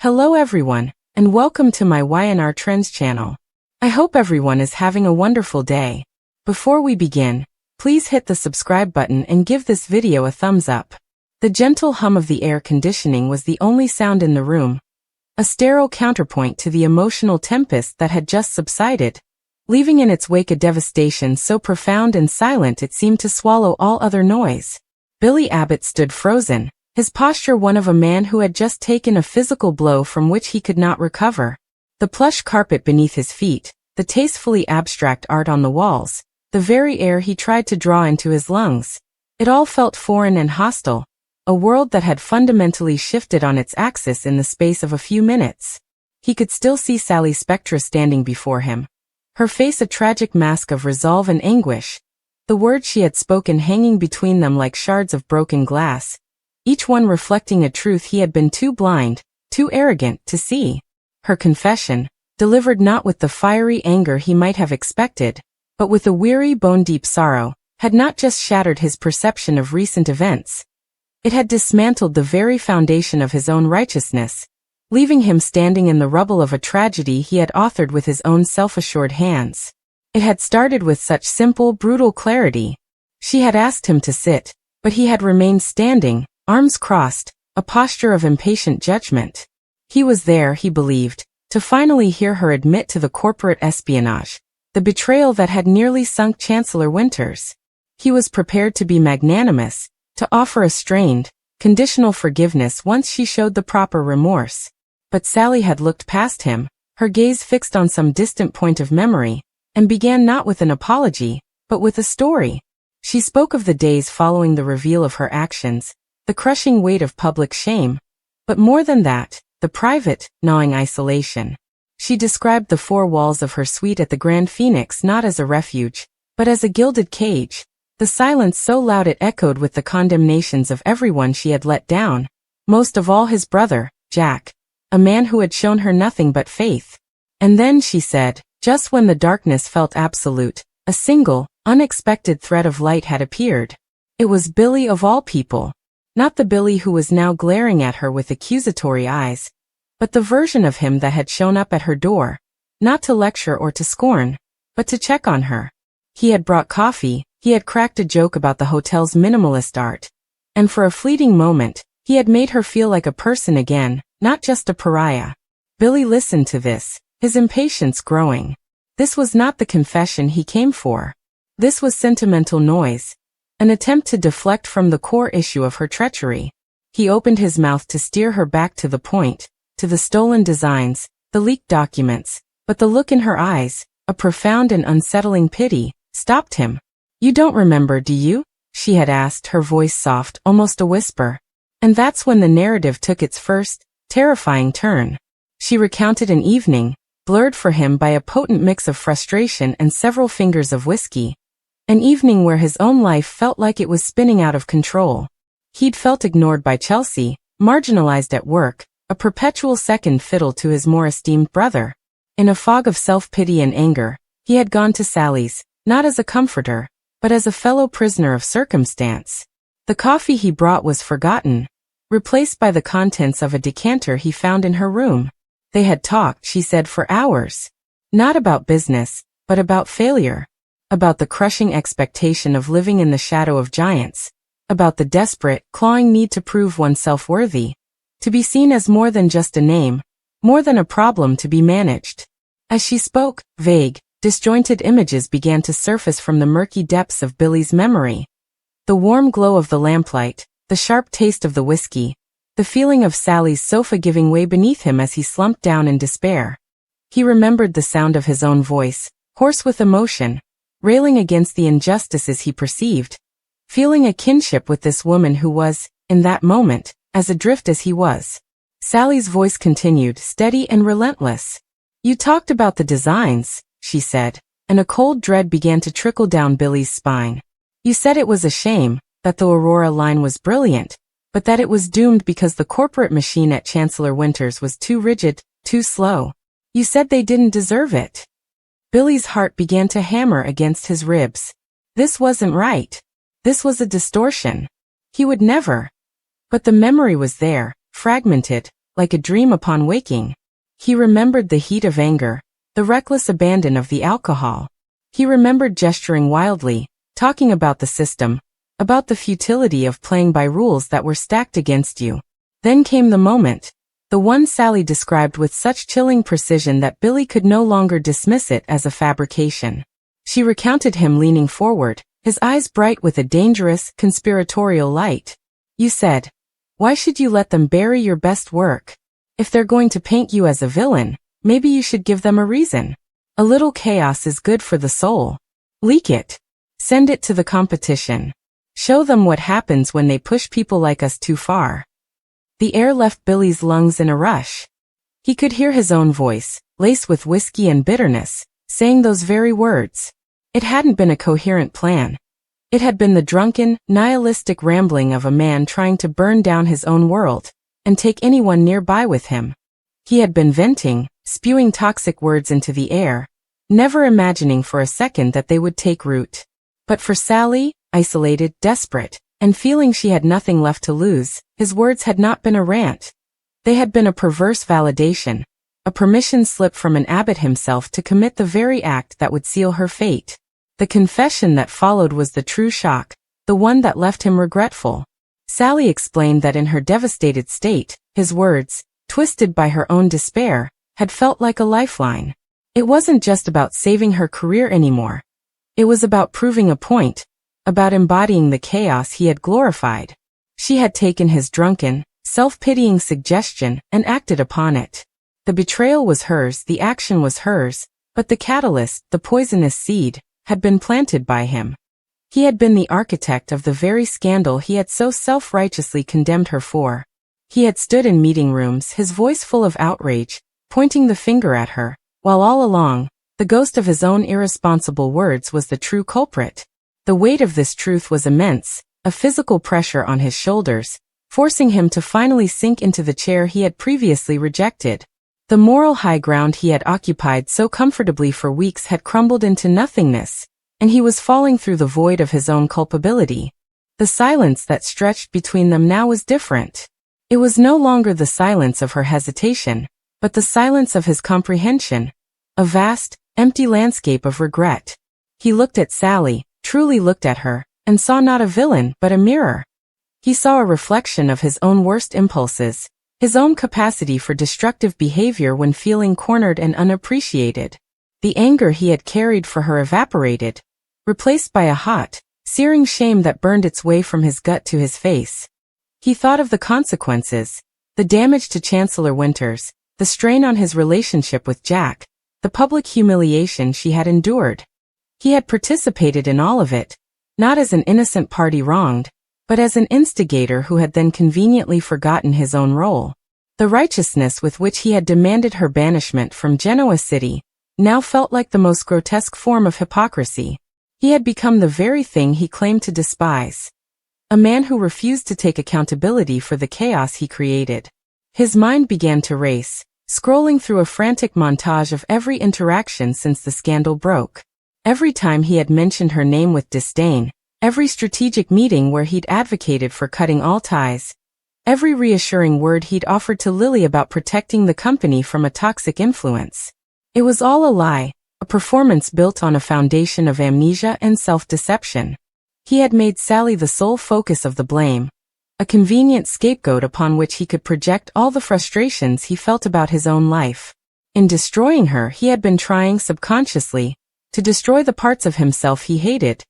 Hello everyone, and welcome to my Y&R Trends channel. I hope everyone is having a wonderful day. Before we begin, please hit the subscribe button and give this video a thumbs up. The gentle hum of the air conditioning was the only sound in the room, a sterile counterpoint to the emotional tempest that had just subsided, leaving in its wake a devastation so profound and silent it seemed to swallow all other noise. Billy Abbott stood frozen, his posture one of a man who had just taken a physical blow from which he could not recover. The plush carpet beneath his feet, the tastefully abstract art on the walls, the very air he tried to draw into his lungs. It all felt foreign and hostile, a world that had fundamentally shifted on its axis in the space of a few minutes. He could still see Sally Spectra standing before him, her face a tragic mask of resolve and anguish, the words she had spoken hanging between them like shards of broken glass, each one reflecting a truth he had been too blind, too arrogant to see. Her confession, delivered not with the fiery anger he might have expected, but with a weary bone-deep sorrow, had not just shattered his perception of recent events. It had dismantled the very foundation of his own righteousness, leaving him standing in the rubble of a tragedy he had authored with his own self-assured hands. It had started with such simple, brutal clarity. She had asked him to sit, but he had remained standing, arms crossed, a posture of impatient judgment. He was there, he believed, to finally hear her admit to the corporate espionage, the betrayal that had nearly sunk Chancellor Winters. He was prepared to be magnanimous, to offer a strained, conditional forgiveness once she showed the proper remorse. But Sally had looked past him, her gaze fixed on some distant point of memory, and began not with an apology, but with a story. She spoke of the days following the reveal of her actions, the crushing weight of public shame, but more than that, the private, gnawing isolation. She described the four walls of her suite at the Grand Phoenix not as a refuge, but as a gilded cage, the silence so loud it echoed with the condemnations of everyone she had let down, most of all his brother, Jack, a man who had shown her nothing but faith. And then, she said, just when the darkness felt absolute, a single, unexpected thread of light had appeared. It was Billy of all people. Not the Billy who was now glaring at her with accusatory eyes, but the version of him that had shown up at her door, not to lecture or to scorn, but to check on her. He had brought coffee, he had cracked a joke about the hotel's minimalist art, and for a fleeting moment, he had made her feel like a person again, not just a pariah. Billy listened to this, his impatience growing. This was not the confession he came for. This was sentimental noise, an attempt to deflect from the core issue of her treachery. He opened his mouth to steer her back to the point, to the stolen designs, the leaked documents, but the look in her eyes, a profound and unsettling pity, stopped him. "You don't remember, do you?" she had asked, her voice soft, almost a whisper. And that's when the narrative took its first, terrifying turn. She recounted an evening, blurred for him by a potent mix of frustration and several fingers of whiskey. An evening where his own life felt like it was spinning out of control. He'd felt ignored by Chelsea, marginalized at work, a perpetual second fiddle to his more esteemed brother. In a fog of self-pity and anger, he had gone to Sally's, not as a comforter, but as a fellow prisoner of circumstance. The coffee he brought was forgotten, replaced by the contents of a decanter he found in her room. They had talked, she said, for hours. Not about business, but about failure. About the crushing expectation of living in the shadow of giants. About the desperate, clawing need to prove oneself worthy. To be seen as more than just a name, more than a problem to be managed. As she spoke, vague, disjointed images began to surface from the murky depths of Billy's memory. The warm glow of the lamplight, the sharp taste of the whiskey, the feeling of Sally's sofa giving way beneath him as he slumped down in despair. He remembered the sound of his own voice, hoarse with emotion, railing against the injustices he perceived, feeling a kinship with this woman who was, in that moment, as adrift as he was. Sally's voice continued, steady and relentless. "You talked about the designs," she said, and a cold dread began to trickle down Billy's spine. "You said it was a shame, that the Aurora line was brilliant, but that it was doomed because the corporate machine at Chancellor Winters was too rigid, too slow. You said they didn't deserve it." Billy's heart began to hammer against his ribs. This wasn't right. This was a distortion. He would never. But the memory was there, fragmented, like a dream upon waking. He remembered the heat of anger, the reckless abandon of the alcohol. He remembered gesturing wildly, talking about the system, about the futility of playing by rules that were stacked against you. Then came the moment, the one Sally described with such chilling precision that Billy could no longer dismiss it as a fabrication. She recounted him leaning forward, his eyes bright with a dangerous, conspiratorial light. You said, "Why should you let them bury your best work? If they're going to paint you as a villain, maybe you should give them a reason. A little chaos is good for the soul. Leak it. Send it to the competition. Show them what happens when they push people like us too far." The air left Billy's lungs in a rush. He could hear his own voice, laced with whiskey and bitterness, saying those very words. It hadn't been a coherent plan. It had been the drunken, nihilistic rambling of a man trying to burn down his own world, and take anyone nearby with him. He had been venting, spewing toxic words into the air, never imagining for a second that they would take root. But for Sally, isolated, desperate, and feeling she had nothing left to lose, his words had not been a rant. They had been a perverse validation, a permission slip from an abbot himself to commit the very act that would seal her fate. The confession that followed was the true shock, the one that left him regretful. Sally explained that in her devastated state, his words, twisted by her own despair, had felt like a lifeline. It wasn't just about saving her career anymore. It was about proving a point, about embodying the chaos he had glorified. She had taken his drunken, self-pitying suggestion and acted upon it. The betrayal was hers, the action was hers, but the catalyst, the poisonous seed, had been planted by him. He had been the architect of the very scandal he had so self-righteously condemned her for. He had stood in meeting rooms, his voice full of outrage, pointing the finger at her, while all along, the ghost of his own irresponsible words was the true culprit. The weight of this truth was immense, a physical pressure on his shoulders, forcing him to finally sink into the chair he had previously rejected. The moral high ground he had occupied so comfortably for weeks had crumbled into nothingness, and he was falling through the void of his own culpability. The silence that stretched between them now was different. It was no longer the silence of her hesitation, but the silence of his comprehension, a vast, empty landscape of regret. He looked at Sally, truly looked at her, and saw not a villain but a mirror. He saw a reflection of his own worst impulses, his own capacity for destructive behavior when feeling cornered and unappreciated. The anger he had carried for her evaporated, replaced by a hot, searing shame that burned its way from his gut to his face. He thought of the consequences, the damage to Chancellor Winters, the strain on his relationship with Jack, the public humiliation she had endured. He had participated in all of it, not as an innocent party wronged, but as an instigator who had then conveniently forgotten his own role. The righteousness with which he had demanded her banishment from Genoa City now felt like the most grotesque form of hypocrisy. He had become the very thing he claimed to despise. A man who refused to take accountability for the chaos he created. His mind began to race, scrolling through a frantic montage of every interaction since the scandal broke. Every time he had mentioned her name with disdain, every strategic meeting where he'd advocated for cutting all ties, every reassuring word he'd offered to Lily about protecting the company from a toxic influence. It was all a lie, a performance built on a foundation of amnesia and self-deception. He had made Sally the sole focus of the blame, a convenient scapegoat upon which he could project all the frustrations he felt about his own life. In destroying her, he had been trying subconsciously to destroy the parts of himself he hated.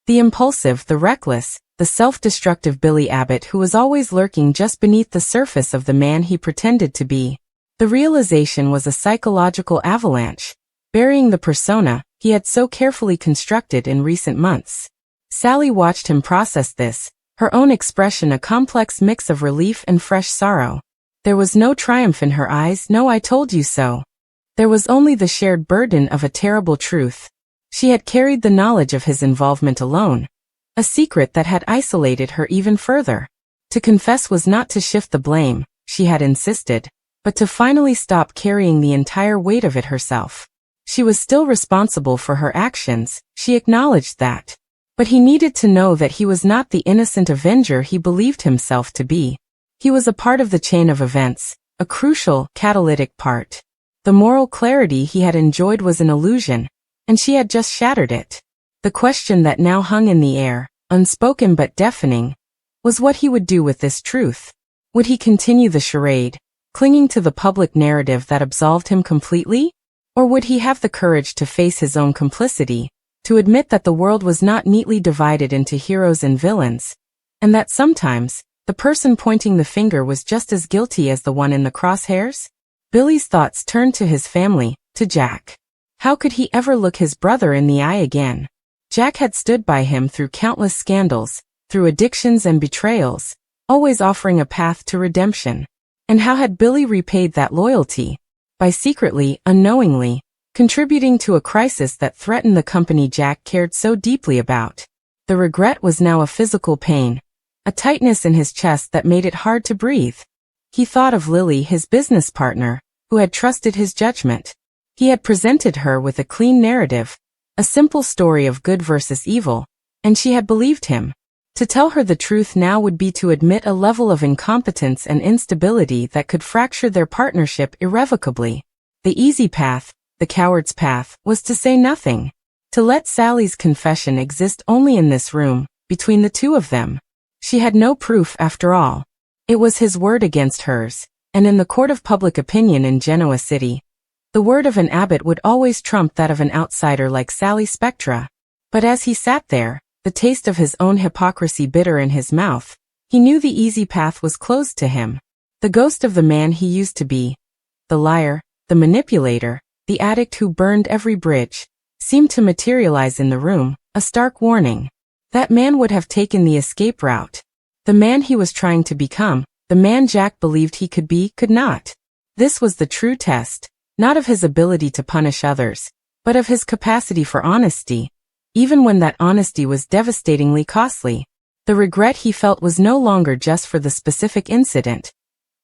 The impulsive, the reckless, the self-destructive Billy Abbott who was always lurking just beneath the surface of the man he pretended to be. The realization was a psychological avalanche, burying the persona he had so carefully constructed in recent months. Sally watched him process this, her own expression a complex mix of relief and fresh sorrow. There was no triumph in her eyes, no "I told you so." There was only the shared burden of a terrible truth. She had carried the knowledge of his involvement alone, a secret that had isolated her even further. To confess was not to shift the blame, she had insisted, but to finally stop carrying the entire weight of it herself. She was still responsible for her actions, she acknowledged that. But he needed to know that he was not the innocent avenger he believed himself to be. He was a part of the chain of events, a crucial, catalytic part. The moral clarity he had enjoyed was an illusion, and she had just shattered it. The question that now hung in the air, unspoken but deafening, was what he would do with this truth. Would he continue the charade, clinging to the public narrative that absolved him completely? Or would he have the courage to face his own complicity, to admit that the world was not neatly divided into heroes and villains, and that sometimes, the person pointing the finger was just as guilty as the one in the crosshairs? Billy's thoughts turned to his family, to Jack. How could he ever look his brother in the eye again? Jack had stood by him through countless scandals, through addictions and betrayals, always offering a path to redemption. And how had Billy repaid that loyalty? By secretly, unknowingly, contributing to a crisis that threatened the company Jack cared so deeply about. The regret was now a physical pain, a tightness in his chest that made it hard to breathe. He thought of Lily, his business partner, who had trusted his judgment. He had presented her with a clean narrative, a simple story of good versus evil, and she had believed him. To tell her the truth now would be to admit a level of incompetence and instability that could fracture their partnership irrevocably. The easy path, the coward's path, was to say nothing. To let Sally's confession exist only in this room, between the two of them. She had no proof after all. It was his word against hers, and in the court of public opinion in Genoa City, the word of an abbot would always trump that of an outsider like Sally Spectra. But as he sat there, the taste of his own hypocrisy bitter in his mouth, he knew the easy path was closed to him. The ghost of the man he used to be, the liar, the manipulator, the addict who burned every bridge, seemed to materialize in the room, a stark warning. That man would have taken the escape route. The man he was trying to become, the man Jack believed he could be, could not. This was the true test, not of his ability to punish others, but of his capacity for honesty, even when that honesty was devastatingly costly. The regret he felt was no longer just for the specific incident.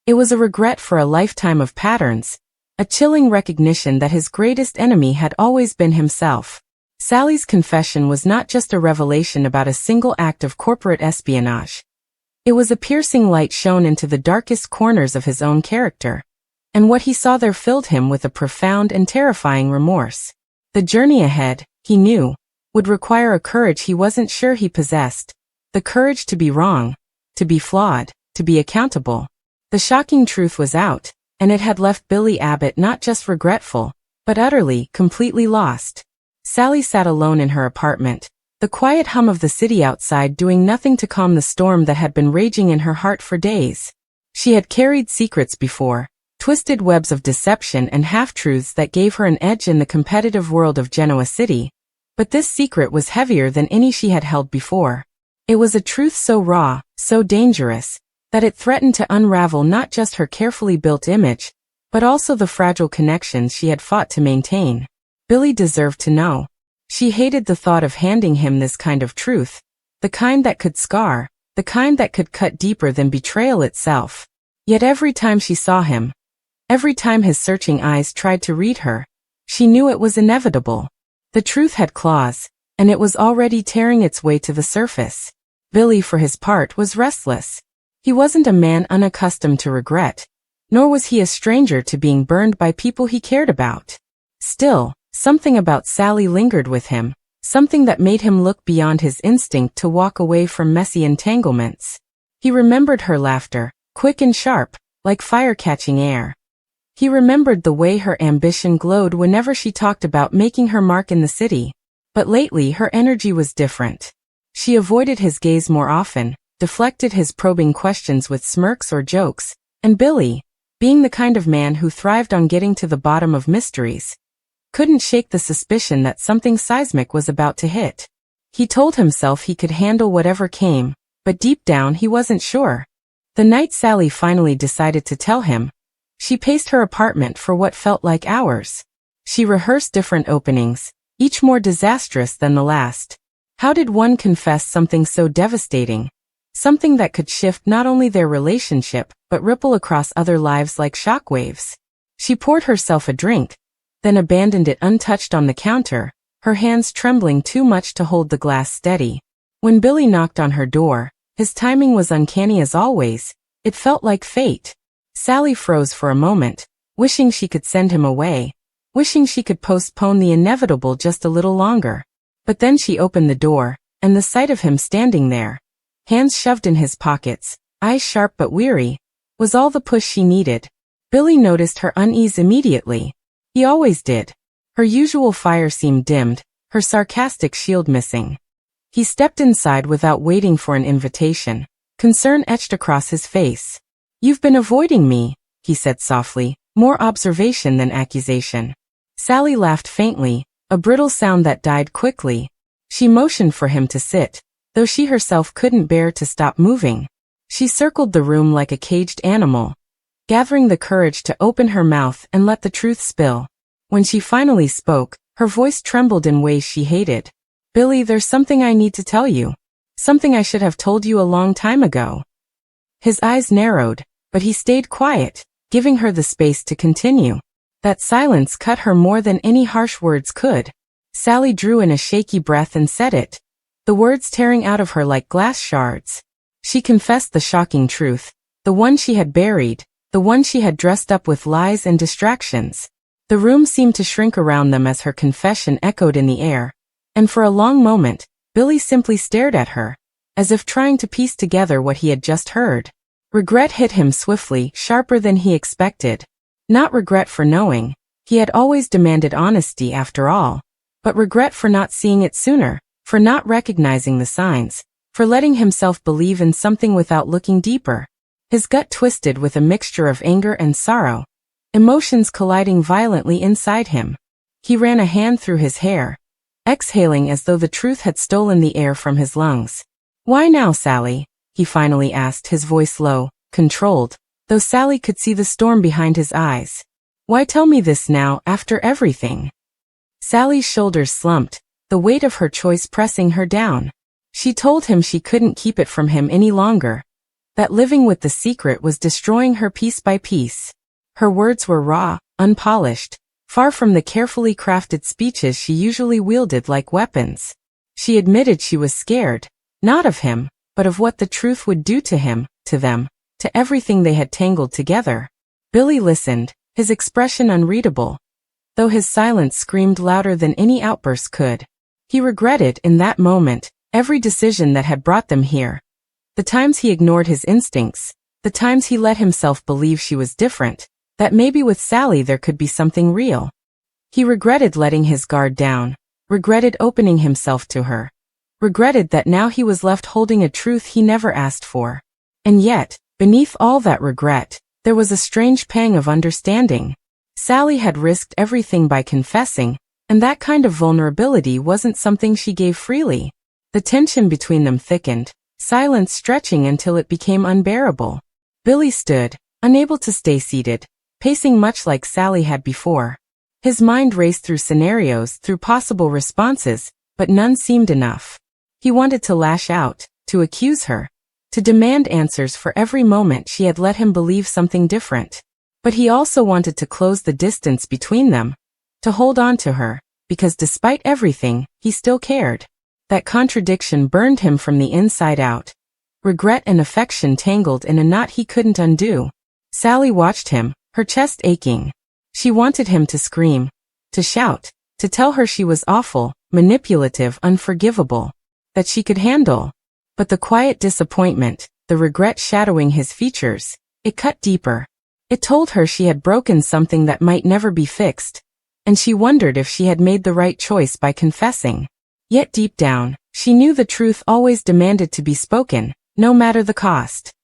It was a regret for a lifetime of patterns, a chilling recognition that his greatest enemy had always been himself. Sally's confession was not just a revelation about a single act of corporate espionage. It was a piercing light shone into the darkest corners of his own character, and what he saw there filled him with a profound and terrifying remorse. The journey ahead, he knew, would require a courage he wasn't sure he possessed, the courage to be wrong, to be flawed, to be accountable. The shocking truth was out, and it had left Billy Abbott not just regretful, but utterly, completely lost. Sally sat alone in her apartment, the quiet hum of the city outside doing nothing to calm the storm that had been raging in her heart for days. She had carried secrets before, twisted webs of deception and half-truths that gave her an edge in the competitive world of Genoa City, but this secret was heavier than any she had held before. It was a truth so raw, so dangerous, that it threatened to unravel not just her carefully built image, but also the fragile connections she had fought to maintain. Billy deserved to know. She hated the thought of handing him this kind of truth, the kind that could scar, the kind that could cut deeper than betrayal itself. Yet every time she saw him, every time his searching eyes tried to read her, she knew it was inevitable. The truth had claws, and it was already tearing its way to the surface. Billy, for his part, was restless. He wasn't a man unaccustomed to regret, nor was he a stranger to being burned by people he cared about. Still, something about Sally lingered with him, something that made him look beyond his instinct to walk away from messy entanglements. He remembered her laughter, quick and sharp, like fire catching air. He remembered the way her ambition glowed whenever she talked about making her mark in the city. But lately her energy was different. She avoided his gaze more often, deflected his probing questions with smirks or jokes, and Billy, being the kind of man who thrived on getting to the bottom of mysteries, couldn't shake the suspicion that something seismic was about to hit. He told himself he could handle whatever came, but deep down he wasn't sure. The night Sally finally decided to tell him, she paced her apartment for what felt like hours. She rehearsed different openings, each more disastrous than the last. How did one confess something so devastating? Something that could shift not only their relationship, but ripple across other lives like shockwaves. She poured herself a drink, then abandoned it untouched on the counter, her hands trembling too much to hold the glass steady. When Billy knocked on her door, his timing was uncanny as always. It felt like fate. Sally froze for a moment, wishing she could send him away, wishing she could postpone the inevitable just a little longer. But then she opened the door, and the sight of him standing there, hands shoved in his pockets, eyes sharp but weary, was all the push she needed. Billy noticed her unease immediately. He always did. Her usual fire seemed dimmed, her sarcastic shield missing. He stepped inside without waiting for an invitation. Concern etched across his face. "You've been avoiding me," he said softly, more observation than accusation. Sally laughed faintly, a brittle sound that died quickly. She motioned for him to sit, though she herself couldn't bear to stop moving. She circled the room like a caged animal, gathering the courage to open her mouth and let the truth spill. When she finally spoke, her voice trembled in ways she hated. "Billy, there's something I need to tell you. Something I should have told you a long time ago." His eyes narrowed, but he stayed quiet, giving her the space to continue. That silence cut her more than any harsh words could. Sally drew in a shaky breath and said it, the words tearing out of her like glass shards. She confessed the shocking truth, the one she had buried, the one she had dressed up with lies and distractions. The room seemed to shrink around them as her confession echoed in the air, and for a long moment, Billy simply stared at her, as if trying to piece together what he had just heard. Regret hit him swiftly, sharper than he expected. Not regret for knowing. He had always demanded honesty after all. But regret for not seeing it sooner, for not recognizing the signs, for letting himself believe in something without looking deeper. His gut twisted with a mixture of anger and sorrow, emotions colliding violently inside him. He ran a hand through his hair, exhaling as though the truth had stolen the air from his lungs. "Why now, Sally?" he finally asked, his voice low, controlled, though Sally could see the storm behind his eyes. "Why tell me this now, after everything?" Sally's shoulders slumped, the weight of her choice pressing her down. She told him she couldn't keep it from him any longer, that living with the secret was destroying her piece by piece. Her words were raw, unpolished, far from the carefully crafted speeches she usually wielded like weapons. She admitted she was scared, not of him, but of what the truth would do to him, to them, to everything they had tangled together. Billy listened, his expression unreadable, though his silence screamed louder than any outburst could. He regretted, in that moment, every decision that had brought them here. The times he ignored his instincts, the times he let himself believe she was different, that maybe with Sally there could be something real. He regretted letting his guard down, regretted opening himself to her, regretted that now he was left holding a truth he never asked for. And yet, beneath all that regret, there was a strange pang of understanding. Sally had risked everything by confessing, and that kind of vulnerability wasn't something she gave freely. The tension between them thickened, silence stretching until it became unbearable. Billy stood, unable to stay seated, pacing much like Sally had before. His mind raced through scenarios, through possible responses, but none seemed enough. He wanted to lash out, to accuse her, to demand answers for every moment she had let him believe something different. But he also wanted to close the distance between them, to hold on to her, because despite everything, he still cared. That contradiction burned him from the inside out. Regret and affection tangled in a knot he couldn't undo. Sally watched him, her chest aching. She wanted him to scream, to shout, to tell her she was awful, manipulative, unforgivable, that she could handle. But the quiet disappointment, the regret shadowing his features, it cut deeper. It told her she had broken something that might never be fixed, and she wondered if she had made the right choice by confessing. Yet deep down, she knew the truth always demanded to be spoken, no matter the cost.